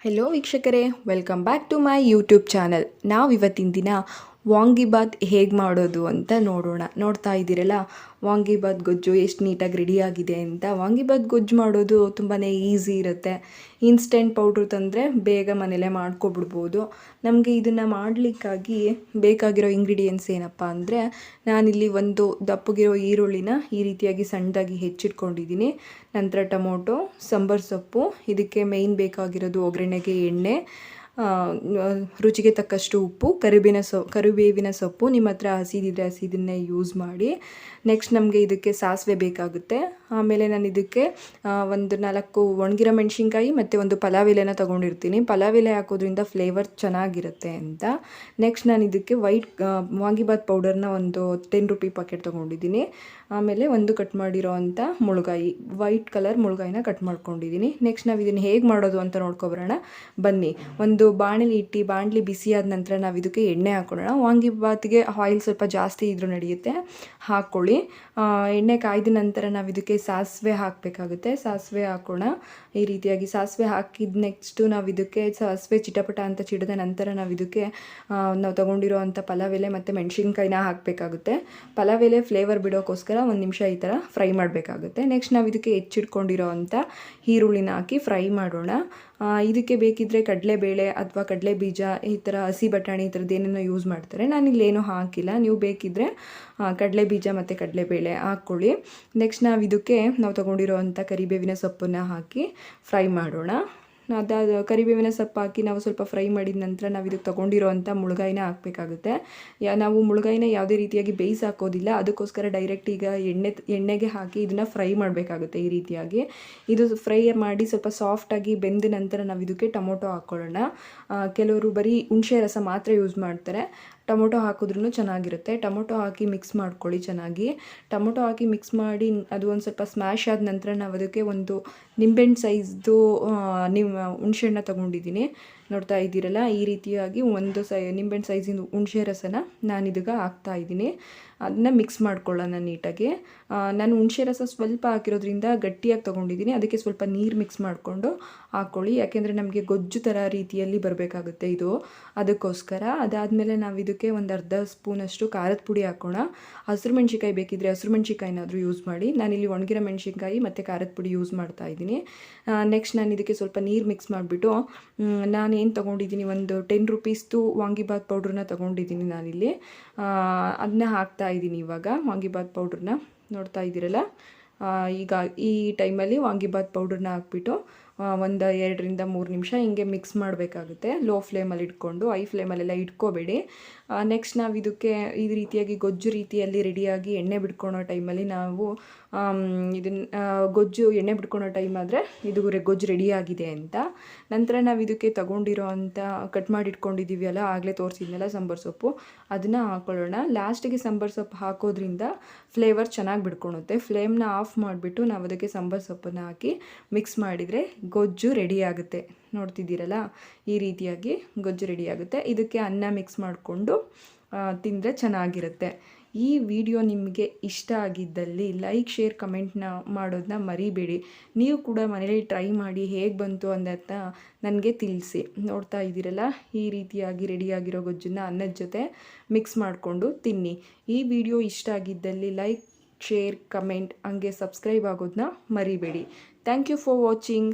Hello ವೀಕ್ಷಕರೇ, welcome back to my YouTube channel. ನಾವು ಇವತ್ತಿನ ದಿನ ವಾಂಗಿಬಾತ್ ಹೇಗೆ ಮಾಡೋದು ಅಂತ ನೋಡ್ತಾ ಇದ್ದೀರಲ್ಲ, ವಾಂಗಿಬಾತ್ ಗೊಜ್ಜು ಎಷ್ಟು ನೀಟಾಗಿ ರೆಡಿಯಾಗಿದೆ ಅಂತ. ವಾಂಗಿಬಾತ್ ಗೊಜ್ಜು ಮಾಡೋದು ತುಂಬಾ ಈಸಿ ಇರುತ್ತೆ. ಇನ್ಸ್ಟೆಂಟ್ ಪೌಡ್ರ್ ತಂದರೆ ಬೇಗ ಮನೇಲೇ ಮಾಡ್ಕೊಬಿಡ್ಬೋದು. ನಮಗೆ ಇದನ್ನು ಮಾಡಲಿಕ್ಕಾಗಿ ಬೇಕಾಗಿರೋ ಇಂಗ್ರೀಡಿಯೆಂಟ್ಸ್ ಏನಪ್ಪ ಅಂದರೆ, ನಾನಿಲ್ಲಿ ಒಂದು ದಪ್ಪಗಿರೋ ಈರುಳ್ಳಿನ ಈ ರೀತಿಯಾಗಿ ಸಣ್ಣದಾಗಿ ಹೆಚ್ಚಿಟ್ಕೊಂಡಿದ್ದೀನಿ. ನಂತರ ಟೊಮೊಟೊ, ಸಾಂಬಾರು ಸೊಪ್ಪು, ಇದಕ್ಕೆ ಮೇಯ್ನ್ ಬೇಕಾಗಿರೋದು ಒಗ್ಗರಣೆಗೆ ಎಣ್ಣೆ, ರುಚಿಗೆ ತಕ್ಕಷ್ಟು ಉಪ್ಪು, ಕರಿಬೇವಿನ ಸೊಪ್ಪು. ನಿಮ್ಮ ಹತ್ರ ಹಸಿದಿದ್ರೆ ಹಸಿದನ್ನೇ ಯೂಸ್ ಮಾಡಿ. ನೆಕ್ಸ್ಟ್ ನಮಗೆ ಇದಕ್ಕೆ ಸಾಸಿವೆ ಬೇಕಾಗುತ್ತೆ. ಆಮೇಲೆ ನಾನು ಇದಕ್ಕೆ ಒಂದು 4 ಒಣಗಿರೋ ಮೆಣಸಿನ್ಕಾಯಿ ಮತ್ತು ಒಂದು ಪಲಾವ್ ಎಲೆನ ತೊಗೊಂಡಿರ್ತೀನಿ. ಪಲಾವ್ ಎಲೆ ಹಾಕೋದ್ರಿಂದ ಫ್ಲೇವರ್ ಚೆನ್ನಾಗಿರುತ್ತೆ ಅಂತ. ನೆಕ್ಸ್ಟ್ ನಾನು ಇದಕ್ಕೆ ವಾಂಗಿಬಾತ್ ಪೌಡರ್ನ ಒಂದು 10 ರೂಪಿ ಪ್ಯಾಕೆಟ್ ತೊಗೊಂಡಿದ್ದೀನಿ. ಆಮೇಲೆ ಒಂದು ಕಟ್ ಮಾಡಿರೋ ಅಂಥ ಮುಳ್ಗಾಯಿ, ವೈಟ್ ಕಲರ್ ಮುಳ್ಗಾಯಿನ ಕಟ್ ಮಾಡ್ಕೊಂಡಿದ್ದೀನಿ. ನೆಕ್ಸ್ಟ್ ನಾವು ಇದನ್ನು ಹೇಗೆ ಮಾಡೋದು ಅಂತ ನೋಡ್ಕೊಬರೋಣ ಬನ್ನಿ. ಒಂದು ಬಾಣಲಿ ಬಿಸಿ ಆದ ನಂತರ ನಾವು ಇದಕ್ಕೆ ಎಣ್ಣೆ ಹಾಕೊಳ್ಳೋಣ. ವಾಂಗಿಬಾತ್ಗೆ ಆಯಿಲ್ ಸ್ವಲ್ಪ ಜಾಸ್ತಿ ಇದ್ರೂ ನಡೆಯುತ್ತೆ, ಹಾಕ್ಕೊಳ್ಳಿ. ಎಣ್ಣೆ ಕಾಯ್ದ ನಂತರ ನಾವು ಇದಕ್ಕೆ ಸಾಸಿವೆ ಹಾಕಬೇಕಾಗುತ್ತೆ. ಸಾಸಿವೆ ಹಾಕೋಣ. ಈ ರೀತಿಯಾಗಿ ಸಾಸಿವೆ ಹಾಕಿದ ನೆಕ್ಸ್ಟು ನಾವು ಇದಕ್ಕೆ ಸಾಸಿವೆ ಚಿಟಪಟ ಅಂತ ಚಿಡಿದ ನಂತರ ನಾವು ಇದಕ್ಕೆ ನಾವು ತೊಗೊಂಡಿರೋ ಅಂಥ ಪಲಾವ್ ಎಲೆ ಮತ್ತು ಮೆಣಸಿನ್ಕಾಯಿನ ಹಾಕಬೇಕಾಗುತ್ತೆ. ಪಲಾವ್ ಎಲೆ ಫ್ಲೇವರ್ ಬಿಡೋಕ್ಕೋಸ್ಕರ ಒಂದು ನಿಮಿಷ ಈ ಥರ ಫ್ರೈ ಮಾಡಬೇಕಾಗುತ್ತೆ. ನೆಕ್ಸ್ಟ್ ನಾವು ಇದಕ್ಕೆ ಹೆಚ್ಚಿಟ್ಕೊಂಡಿರೋ ಅಂಥ ಈರುಳ್ಳಿನ ಹಾಕಿ ಫ್ರೈ ಮಾಡೋಣ. ಇದಕ್ಕೆ ಬೇಕಿದ್ದರೆ ಕಡಲೆಬೇಳೆ ಅಥವಾ ಕಡಲೆ ಬೀಜ, ಈ ಥರ ಹಸಿ ಬಟಾಣಿ, ಈ ಥರದ್ದು ಏನೇನೋ ಯೂಸ್ ಮಾಡ್ತಾರೆ. ನಾನಿಲ್ಲೇನೂ ಹಾಕಿಲ್ಲ. ನೀವು ಬೇಕಿದ್ದರೆ ಕಡಲೆ ಬೀಜ ಮತ್ತು ಕಡಲೆಬೇಳೆ ಹಾಕ್ಕೊಳ್ಳಿ. ನೆಕ್ಸ್ಟ್ ನಾವು ತೊಗೊಂಡಿರೋ ಅಂಥ ಕರಿಬೇವಿನ ಸೊಪ್ಪನ್ನು ಹಾಕಿ ಫ್ರೈ ಮಾಡೋಣ. ಕರಿಬೇವಿನ ಸೊಪ್ಪು ಹಾಕಿ ನಾವು ಸ್ವಲ್ಪ ಫ್ರೈ ಮಾಡಿದ ನಂತರ ನಾವು ಇದಕ್ಕೆ ತೊಗೊಂಡಿರೋ ಅಂಥ ಮುಳ್ಗಾಯಿನ ಹಾಕಬೇಕಾಗುತ್ತೆ. ನಾವು ಮುಳ್ಗಾಯಿನ ಯಾವುದೇ ರೀತಿಯಾಗಿ ಬೇಯಿಸಿ ಹಾಕೋದಿಲ್ಲ, ಅದಕ್ಕೋಸ್ಕರ ಡೈರೆಕ್ಟ್ ಈಗ ಎಣ್ಣೆಗೆ ಹಾಕಿ ಇದನ್ನು ಫ್ರೈ ಮಾಡಬೇಕಾಗುತ್ತೆ. ಈ ರೀತಿಯಾಗಿ ಇದು ಫ್ರೈ ಮಾಡಿ ಸ್ವಲ್ಪ ಸಾಫ್ಟಾಗಿ ಬೆಂದ ನಂತರ ನಾವು ಇದಕ್ಕೆ ಟೊಮೊಟೊ ಹಾಕ್ಕೊಳ್ಳೋಣ. ಕೆಲವರು ಬರೀ ಹುಣಸೆ ರಸ ಮಾತ್ರ ಯೂಸ್ ಮಾಡ್ತಾರೆ. ಟೊಮೊಟೊ ಹಾಕಿದ್ರೂ ಚೆನ್ನಾಗಿರುತ್ತೆ. ಟೊಮೊಟೊ ಹಾಕಿ ಮಿಕ್ಸ್ ಮಾಡ್ಕೊಳ್ಳಿ ಚೆನ್ನಾಗಿ. ಟೊಮೊಟೊ ಹಾಕಿ ಮಿಕ್ಸ್ ಮಾಡಿ ಅದು ಒಂದು ಸ್ವಲ್ಪ ಸ್ಮ್ಯಾಶ್ ಆದ ನಂತರ ನಾವು ಅದಕ್ಕೆ ಒಂದು ನಿಂಬೆಹಣ್ಣು ಸೈಜ್ದು ಹುಣಸೆಹಣ್ಣ ತೊಗೊಂಡಿದ್ದೀನಿ. ನೋಡ್ತಾ ಇದ್ದೀರಲ್ಲ, ಈ ರೀತಿಯಾಗಿ ಒಂದು ನಿಂಬೆಹಣ್ಣು ಸೈಜಿನ ಹುಣಸೆ ರಸನ ನಾನು ಇದಕ್ಕೆ ಹಾಕ್ತಾಯಿದ್ದೀನಿ. ಅದನ್ನ ಮಿಕ್ಸ್ ಮಾಡ್ಕೊಳ್ಳೋಣ ನೀಟಾಗಿ. ನಾನು ಹುಣಸೆ ರಸ ಸ್ವಲ್ಪ ಹಾಕಿರೋದ್ರಿಂದ ಗಟ್ಟಿಯಾಗಿ ತೊಗೊಂಡಿದ್ದೀನಿ, ಅದಕ್ಕೆ ಸ್ವಲ್ಪ ನೀರು ಮಿಕ್ಸ್ ಮಾಡಿಕೊಂಡು ಹಾಕ್ಕೊಳ್ಳಿ. ಯಾಕೆಂದರೆ ನಮಗೆ ಗೊಜ್ಜು ಥರ ರೀತಿಯಲ್ಲಿ ಬರಬೇಕಾಗುತ್ತೆ ಇದು, ಅದಕ್ಕೋಸ್ಕರ. ಅದಾದಮೇಲೆ ನಾವು ಇದಕ್ಕೆ ಒಂದು ಅರ್ಧ ಸ್ಪೂನಷ್ಟು ಖಾರದ ಪುಡಿ ಹಾಕೋಣ. ಹಸಿರು ಮೆಣಸಿನ್ಕಾಯಿ ಬೇಕಿದ್ದರೆ ಹಸಿರು ಮೆಣಸಿನ್ಕಾಯಿನಾದರೂ ಯೂಸ್ ಮಾಡಿ. ನಾನಿಲ್ಲಿ ಒಣಗಿರೋ ಮೆಣಸಿನ್ಕಾಯಿ ಮತ್ತು ಖಾರದ ಪುಡಿ ಯೂಸ್ ಮಾಡ್ತಾಯಿದ್ದೀನಿ. ನೆಕ್ಸ್ಟ್ ನಾನು ಇದಕ್ಕೆ ಸ್ವಲ್ಪ ನೀರು ಮಿಕ್ಸ್ ಮಾಡಿಬಿಟ್ಟು ನಾನೇನು ತೊಗೊಂಡಿದ್ದೀನಿ, ಒಂದು 10 ರೂಪೀಸ್ದು ವಾಂಗಿಬಾತ್ ಪೌಡ್ರನ್ನ ತೊಗೊಂಡಿದ್ದೀನಿ ನಾನಿಲ್ಲಿ. ಅದನ್ನ ಹಾಕ್ತಾಯಿದ್ದೀನಿ ಇವಾಗ, ವಾಂಗಿಬಾತ್ ಪೌಡ್ರನ್ನ. ನೋಡ್ತಾ ಇದ್ದೀರಲ್ಲ, ಈಗ ಈ ಟೈಮಲ್ಲಿ ವಾಂಗಿಬಾತ್ ಪೌಡ್ರನ್ನ ಹಾಕ್ಬಿಟ್ಟು ಒಂದು 2ರಿಂದ 3 ನಿಮಿಷ ಹಿಂಗೆ ಮಿಕ್ಸ್ ಮಾಡಬೇಕಾಗುತ್ತೆ. ಲೋ ಫ್ಲೇಮಲ್ಲಿ ಇಟ್ಕೊಂಡು, ಹೈ ಫ್ಲೇಮಲ್ಲೆಲ್ಲ ಇಟ್ಕೋಬೇಡಿ. ನೆಕ್ಸ್ಟ್ ನಾವು ಇದಕ್ಕೆ ಈ ರೀತಿಯಾಗಿ ಗೊಜ್ಜು ರೀತಿಯಲ್ಲಿ ರೆಡಿಯಾಗಿ ಎಣ್ಣೆ ಬಿಡ್ಕೊಳೋ ಟೈಮಲ್ಲಿ ನಾವು ಗೊಜ್ಜು ಎಣ್ಣೆ ಬಿಡ್ಕೊಳೋ ಟೈಮ್ ಆದರೆ ಇದು ಗೊಜ್ಜು ರೆಡಿಯಾಗಿದೆ ಅಂತ. ನಂತರ ನಾವು ಇದಕ್ಕೆ ತೊಗೊಂಡಿರೋ ಅಂಥ ಕಟ್ ಮಾಡಿ ಇಟ್ಕೊಂಡಿದ್ದೀವಿ ಅಲ್ಲ, ಆಗಲೇ ತೋರಿಸಿದ್ನಲ್ಲ ಸಾಂಬಾರು ಸೊಪ್ಪು, ಅದನ್ನು ಹಾಕ್ಕೊಳ್ಳೋಣ. ಲಾಸ್ಟಿಗೆ ಸಾಂಬಾರು ಸೊಪ್ಪು ಹಾಕೋದ್ರಿಂದ ಫ್ಲೇವರ್ ಚೆನ್ನಾಗಿ ಬಿಡ್ಕೊಳುತ್ತೆ. ಫ್ಲೇಮ್ನ ಆಫ್ ಮಾಡಿಬಿಟ್ಟು ನಾವು ಅದಕ್ಕೆ ಸಾಂಬಾರು ಸೊಪ್ಪನ್ನು ಹಾಕಿ ಮಿಕ್ಸ್ ಮಾಡಿದರೆ ಗೊಜ್ಜು ರೆಡಿಯಾಗುತ್ತೆ. ನೋಡ್ತಿದ್ದೀರಲ್ಲ, ಈ ರೀತಿಯಾಗಿ ಗೊಜ್ಜು ರೆಡಿಯಾಗುತ್ತೆ. ಇದಕ್ಕೆ ಅನ್ನ ಮಿಕ್ಸ್ ಮಾಡಿಕೊಂಡು ತಿಂದರೆ ಚೆನ್ನಾಗಿರುತ್ತೆ. ಈ ವಿಡಿಯೋ ನಿಮಗೆ ಇಷ್ಟ ಆಗಿದ್ದಲ್ಲಿ ಲೈಕ್, ಶೇರ್, ಕಮೆಂಟ್ನ ಮಾಡೋದನ್ನ ಮರಿಬೇಡಿ. ನೀವು ಕೂಡ ಮನೇಲಿ ಟ್ರೈ ಮಾಡಿ ಹೇಗೆ ಬಂತು ಅನ್ನೋದನ್ನ ನನಗೆ ತಿಳಿಸಿ. ನೋಡ್ತಾ ಇದ್ದೀರಲ್ಲ, ಈ ರೀತಿಯಾಗಿ ರೆಡಿಯಾಗಿರೋ ಗೊಜ್ಜನ್ನು ಅನ್ನದ ಜೊತೆ ಮಿಕ್ಸ್ ಮಾಡಿಕೊಂಡು ತಿನ್ನಿ. ಈ ವಿಡಿಯೋ ಇಷ್ಟ ಆಗಿದ್ದಲ್ಲಿ ಲೈಕ್, ಶೇರ್, ಕಮೆಂಟ್, ಹಂಗೆ ಸಬ್ಸ್ಕ್ರೈಬ್ ಆಗೋದನ್ನ ಮರಿಬೇಡಿ. Thank you for watching.